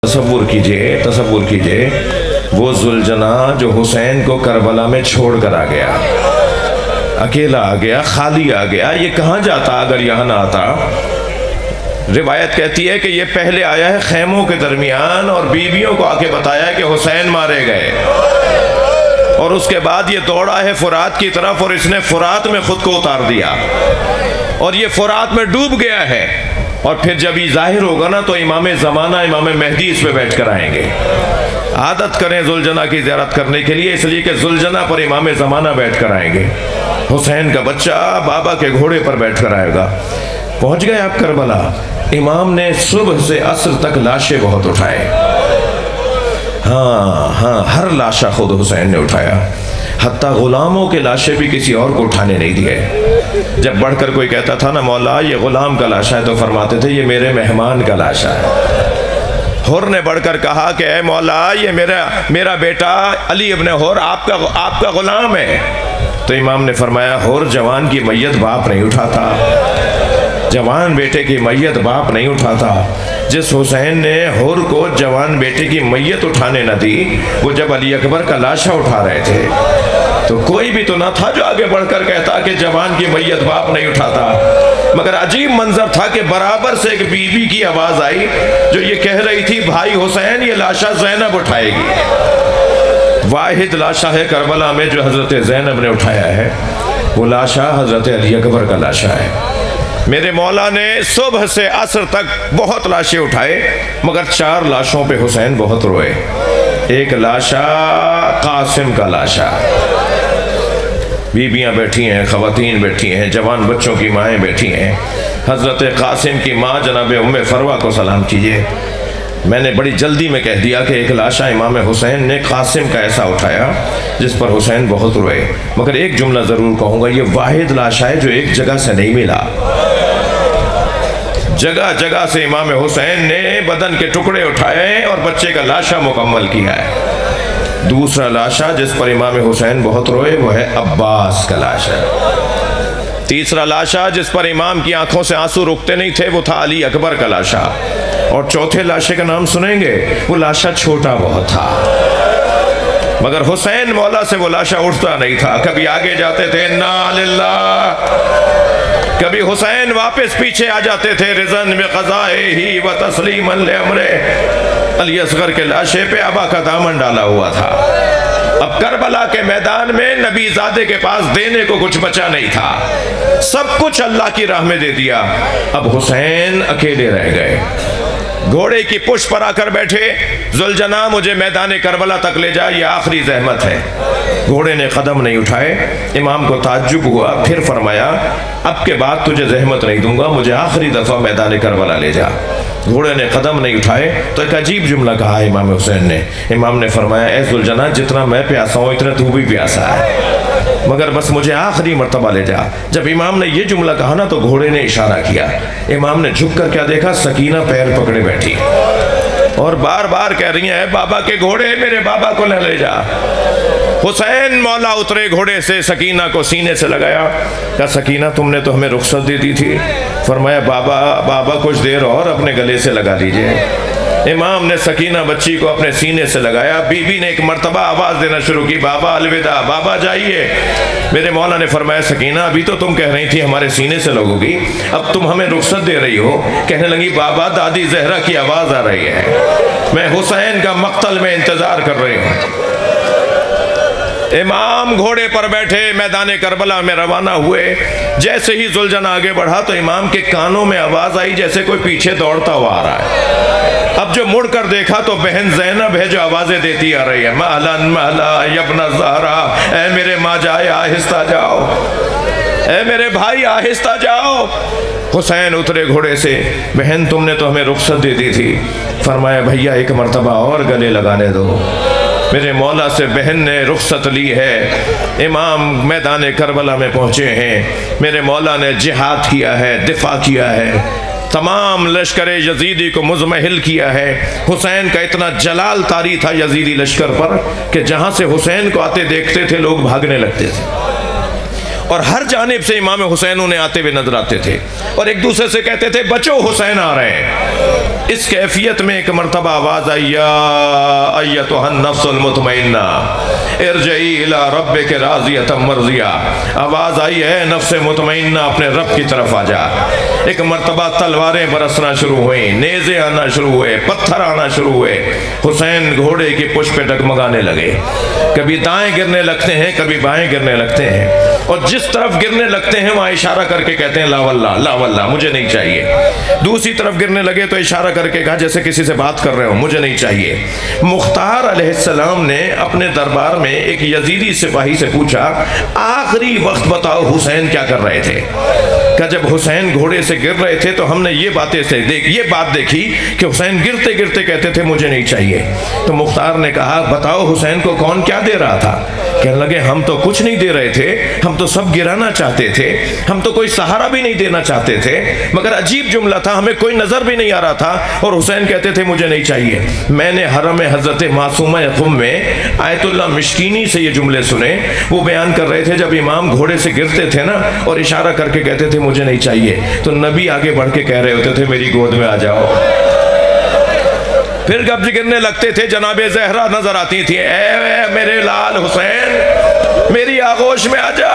तसव्वुर कीजिए वो जुलजना जो हुसैन को करबला में छोड़ कर आ गया, अकेला आ गया, खाली आ गया। ये कहाँ जाता अगर यहाँ ना आता? रिवायत कहती है कि ये पहले आया है खैमों के दरमियान और बीवियों को आके बताया कि हुसैन मारे गए, और उसके बाद ये दौड़ा है फुरात की तरफ और इसने फुरात में खुद को उतार दिया और ये फुरात में डूब गया है। और फिर जब ये जाहिर होगा ना तो इमाम ज़माना इमाम मेहदी इस पे बैठ कर आएंगे। आदत करें जुलजना की ज़ियारत करने के लिए, इसलिए कि जुलजना पर इमाम ज़माना बैठ कर आएंगे। हुसैन का बच्चा बाबा के घोड़े पर बैठ कर आएगा। पहुँच गए आप करबला। इमाम ने सुबह से असर तक लाशें बहुत उठाए। हाँ, हर लाशा खुद हुसैन ने उठाया, हत्ता गुलामों के लाशें भी किसी और को उठाने नहीं दिए। जब बढ़कर कोई कहता था ना मौला ये गुलाम का लाशा है, तो फरमाते थे ये मेरे मेहमान का लाशा है। हुर ने बढ़कर कहा कि ऐ मौला ये मेरा बेटा अली इब्न हुर आपका गुलाम है। तो इमाम ने फरमाया हुर जवान की मैयत बाप नहीं उठाता, जवान बेटे की मैयत बाप नहीं उठाता। जिस हुसैन ने हुर को जवान बेटे की मैयत उठाने न दी, वो जब अली अकबर का लाशा उठा रहे थे तो कोई भी तो ना था जो आगे बढ़कर कहता कि जवान की मैयत बाप नहीं उठाता। मगर अजीब मंजर था कि बराबर से एक बीवी की आवाज आई जो ये कह रही थी भाई हुसैन ये लाशा ज़ैनब उठाएगी। वाहिद लाशा है करबला में जो हजरत ज़ैनब ने उठाया है, वो लाशा हजरत अली अकबर का लाशा है। मेरे मौला ने सुबह से असर तक बहुत लाशें उठाए, मगर 4 लाशों पे हुसैन बहुत रोए। एक लाशा कासिम का लाशा, बीबियां बैठी हैं, खवातीन बैठी हैं, जवान बच्चों की माएँ बैठी हैं। हज़रत कासिम की माँ जनाब उम्मे फरवा को सलाम कीजिए। मैंने बड़ी जल्दी में कह दिया कि एक लाशा इमाम हुसैन ने कासिम का ऐसा उठाया जिस पर हुसैन बहुत रोए। मगर एक जुमला ज़रूर कहूँगा, ये वाहिद लाशा है जो एक जगह से नहीं मिला। जगह जगह से इमाम हुसैन ने बदन के टुकड़े उठाए और बच्चे का लाशा मुकम्मल किया है। दूसरा लाशा जिस पर इमाम हुसैन बहुत रोए वो है अब्बास का लाशा। तीसरा लाशा जिस पर इमाम की आंखों से आंसू रुकते नहीं थे वो था अली अकबर का लाशा। और चौथे लाशे का नाम सुनेंगे, वो लाशा छोटा बहुत था, मगर हुसैन मौला से वो लाशा उठता नहीं था। कभी आगे जाते थे ना लिल्लाह, कभी हुसैन वापस पीछे आ जाते थे रिज़न में क़ज़ाए ही व तस्लीमन ले अमरे। अली असगर के लाशे पे अबा का दामन डाला हुआ था। अब करबला के मैदान में नबी ज़ादे के पास देने को कुछ बचा नहीं था, सब कुछ अल्लाह की राह में दे दिया। अब हुसैन अकेले रह गए। घोड़े की पुष्ट पर आकर बैठे, जुलजना मुझे मैदान करबला तक ले जा, ये आखिरी जहमत है। घोड़े ने कदम नहीं उठाए। इमाम को ताज्जुब हुआ, फिर फरमाया अब के बाद तुझे जहमत नहीं दूंगा, मुझे आखिरी दफ़ा मैदान करबला ले जा। घोड़े ने कदम नहीं उठाए तो एक अजीब जुमला कहा इमाम हुसैन ने। इमाम ने फरमाया ऐ जुलजना जितना मैं प्यासा हूँ इतना तू भी प्यासा है, मगर बस मुझे आखिरी मर्तबा ले जा। जब इमाम ने ये जुमला कहा ना तो घोड़े ने इशारा किया। इमाम ने झुक कर क्या देखा, सकीना पैर पकड़े बैठी और बार बार कह रही है बाबा के घोड़े मेरे बाबा को ले जा। हुसैन मौला उतरे घोड़े से, सकीना को सीने से लगाया। क्या सकीना तुमने तो हमें रुखसत दे दी थी। फरमाया बाबा कुछ देर और अपने गले से लगा लीजिए। इमाम ने सकीना बच्ची को अपने सीने से लगाया। बीबी ने एक मर्तबा आवाज़ देना शुरू की, बाबा अलविदा, बाबा जाइए। मेरे मौला ने फरमाया सकीना अभी तो तुम कह रही थी हमारे सीने से लगोगी, अब तुम हमें रुखसत दे रही हो। कहने लगी बाबा दादी जहरा की आवाज़ आ रही है, मैं हुसैन का मक्तल में इंतज़ार कर रही हूँ। इमाम घोड़े पर बैठे मैदान करबला में रवाना हुए। जैसे ही जुलजना आगे बढ़ा तो इमाम के कानों में आवाज़ आई जैसे कोई पीछे दौड़ता हुआ आ रहा है। अब जो मुड़कर देखा तो बहन ज़ैनब है जो आवाज़ें देती आ रही है, महलन महला यब्न ज़हरा, ऐ मेरे माँ जाए आहिस्ता जाओ, ऐ मेरे भाई आहिस्ता जाओ। हुसैन उतरे घोड़े से, बहन तुमने तो हमें रुखसत दे दी थी। फरमाया भैया एक मर्तबा और गले लगाने दो। मेरे मौला से बहन ने रुखसत ली है। इमाम मैदान करबला में पहुँचे हैं। मेरे मौला ने जिहाद किया है, दिफा किया है, तमाम लश्कर यजीदी को मुज़महिल किया है। हुसैन का इतना जलाल तारी था यजीदी लश्कर पर कि जहाँ से हुसैन को आते देखते थे लोग भागने लगते थे। और हर जानिब से इमाम हुसैन उन्हें आते हुए नजर आते थे और एक दूसरे से कहते थे बचो हुसैन आ रहे हैं। इस कैफियत में एक मरतबा आवाज आई, अय्यतुहन नफ्सुल मुतमइन्ना इरजई इला रब्बिक राज़ियतम मर्ज़िया। आवाज आई है नफ्स मुतमइन्ना अपने रब की तरफ आ जा। एक मरतबा तलवारें बरसना शुरू हुई, नेज़े आना शुरू हुए, पत्थर आना शुरू हुए। हुसैन घोड़े की पुष्प पे डगमगाने लगे, कभी दाएं गिरने लगते हैं, कभी बाएं गिरने लगते हैं और जिस तरफ गिरने लगते हैं वहां इशारा करके कहते हैं ला वल्ला ला वल्ला, मुझे नहीं चाहिए। दूसरी तरफ गिरने लगे तो इशारा करके कहा जैसे किसी से बात कर रहे हो, मुझे नहीं चाहिए। मुख्तार अलैहिस्सलाम ने अपने दरबार में एक यजीदी सिपाही से पूछा, आखिरी वक्त बताओ हुसैन क्या कर रहे थे? क्या जब हुसैन घोड़े से गिर रहे थे तो हमने ये बात देखी कि हुसैन गिरते गिरते कहते थे मुझे नहीं चाहिए। तो मुख्तार ने कहा बताओ हुसैन को कौन क्या दे रहा था? कहने लगे हम तो कुछ नहीं दे रहे थे, हम तो सब गिराना चाहते थे, हम तो कोई सहारा भी नहीं देना चाहते थे, मगर अजीब जुमला था, हमें कोई नजर भी नहीं आ रहा था और हुसैन कहते थे मुझे नहीं चाहिए। मैंने हरम हजरत मासूमा खुम में आयतुल्लाह मिश्कीनी से ये जुमले सुने। वो बयान कर रहे थे जब इमाम घोड़े से गिरते थे ना और इशारा करके कहते थे मुझे नहीं चाहिए, तो नबी आगे बढ़ के कह रहे होते थे मेरी गोद में आ जाओ। फिर जब गिरने लगते थे जनाबे ज़हरा नजर आती थी, ए मेरे लाल हुसैन मेरी आगोश में आ जा।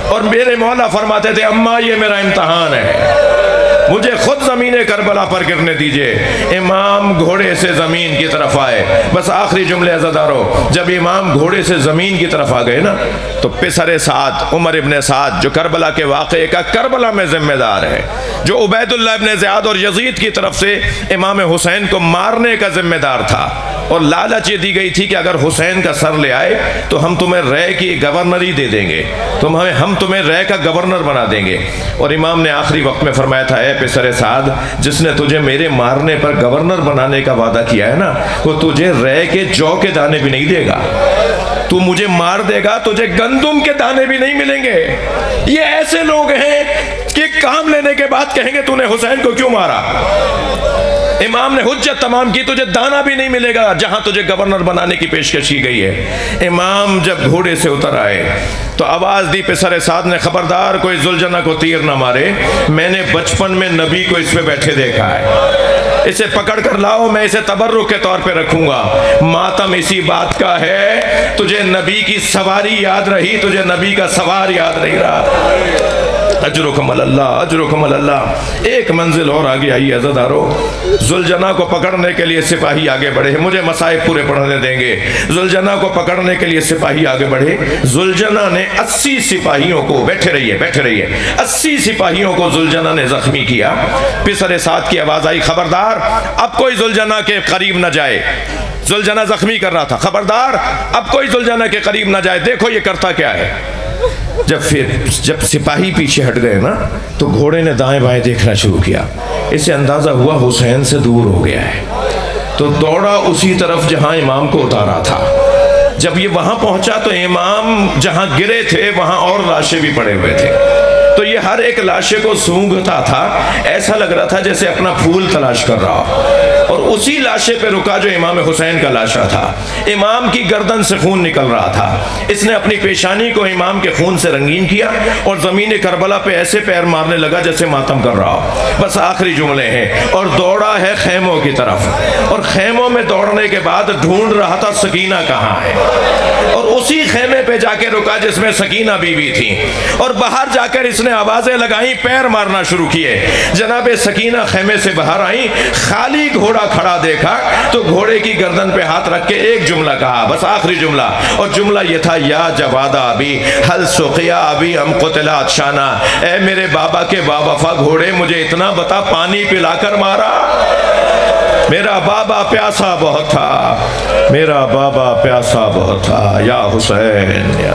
और मेरे मौला फरमाते थे अम्मा ये मेरा इम्तहान है, मुझे खुद ज़मीन करबला पर गिरने दीजिए। इमाम घोड़े से ज़मीन की तरफ आए, बस आखिरी जुमले अज़ादारो, जब इमाम घोड़े से ज़मीन की तरफ आ गए ना तो पिसरे साद उमर इब्ने साद जो करबला के वाक़े का करबला में जिम्मेदार है, जो उबैदुल्लाह इब्ने ज़ियाद और यजीद की तरफ से इमाम हुसैन को मारने का जिम्मेदार था, और लालच ये दी गई थी कि अगर हुसैन का सर ले आए तो हम तुम्हें रय की गवर्नरी दे देंगे, हम तुम्हें रय का गवर्नर बना देंगे। और इमाम ने आखिरी वक्त में फरमाया था, ए पिसरे साद, जिसने तुझे मेरे मारने पर गवर्नर बनाने का वादा किया है ना, वो तुझे रय के जौ के दाने भी नहीं देगा। तू मुझे मार देगा, तुझे गंदुम के दाने भी नहीं मिलेंगे। ये ऐसे लोग हैं कि काम लेने के बाद कहेंगे तूने हुसैन को क्यों मारा। इमाम ने हुज्जत तमाम की, तुझे दाना भी नहीं मिलेगा जहां तुझे गवर्नर बनाने की पेशकश की गई है। इमाम जब घोड़े से उतर आए तो आवाज दी पिसरे साद ने, खबरदार कोई जुलजना को तीर ना मारे, मैंने बचपन में नबी को इस पे बैठे देखा है, इसे पकड़ कर लाओ, मैं इसे तबर्रुक के तौर पे रखूंगा। मातम इसी बात का है, तुझे नबी की सवारी याद रही, तुझे नबी का सवार याद नहीं रहा। अजरुकुम अल्लाह, अजरुकुम अल्लाह। एक मंजिल और आगे आई अज़ादारो, जुलजना को पकड़ने के लिए सिपाही आगे बढ़े, मुझे मसाइब पूरे पढ़ने देंगे। जुलजना को पकड़ने के लिए सिपाही आगे बढ़े, जुलजना ने 80 सिपाहियों को, बैठे रहिए 80 सिपाहियों को जुलजना ने जख्मी किया। पिसरे साद की आवाज आई, खबरदार अब कोई जुलजना के करीब न जाए। जुलजना जख्मी कर रहा था, खबरदार अब कोई जुलजना के करीब न जाए, देखो ये करता क्या है। जब सिपाही पीछे हट गए ना तो घोड़े ने दाएं बाएं देखना शुरू किया, इसे अंदाजा हुआ हुसैन से दूर हो गया है, तो दौड़ा उसी तरफ जहां इमाम को उतारा था। जब ये वहां पहुंचा तो इमाम जहां गिरे थे वहां और लाशें भी पड़े हुए थे, तो ये हर एक लाशे को सूंघता था, ऐसा लग रहा था जैसे अपना फूल तलाश कर रहा हो। और उसी लाशे पे रुका जो इमाम हुसैन का लाशा था। इमाम की गर्दन से खून निकल रहा था, इसने अपनी पेशानी को इमाम के खून से रंगीन किया और जमीन करबला पे ऐसे पैर मारने लगा जैसे मातम कर रहा हो। बस आखिरी जुमले हैं, और दौड़ा है खैमों की तरफ, और खैमों में दौड़ने के बाद ढूंढ रहा था सकीना कहाँ है, और उसी खेमे पे जाके रुका जिसमें सकीना बीवी थी, और बाहर जाकर इसने आवाजें लगाई, पैर मारना शुरू किए। जनाबे सकीना खेमे से बाहर आई, खाली घोड़ा खड़ा देखा तो घोड़े की गर्दन पे हाथ रख के एक जुमला कहा, बस आखिरी जुमला, और जुमला ये था, या जवादा अभी हल सुकिया अभी हम कुतला शाना, ए मेरे बाबा के बावफा घोड़े, मुझे इतना बता पानी पिलाकर मारा। मेरा बाबा प्यासा बहुत था, मेरा बाबा प्यासा बहुत था, या हुसैन या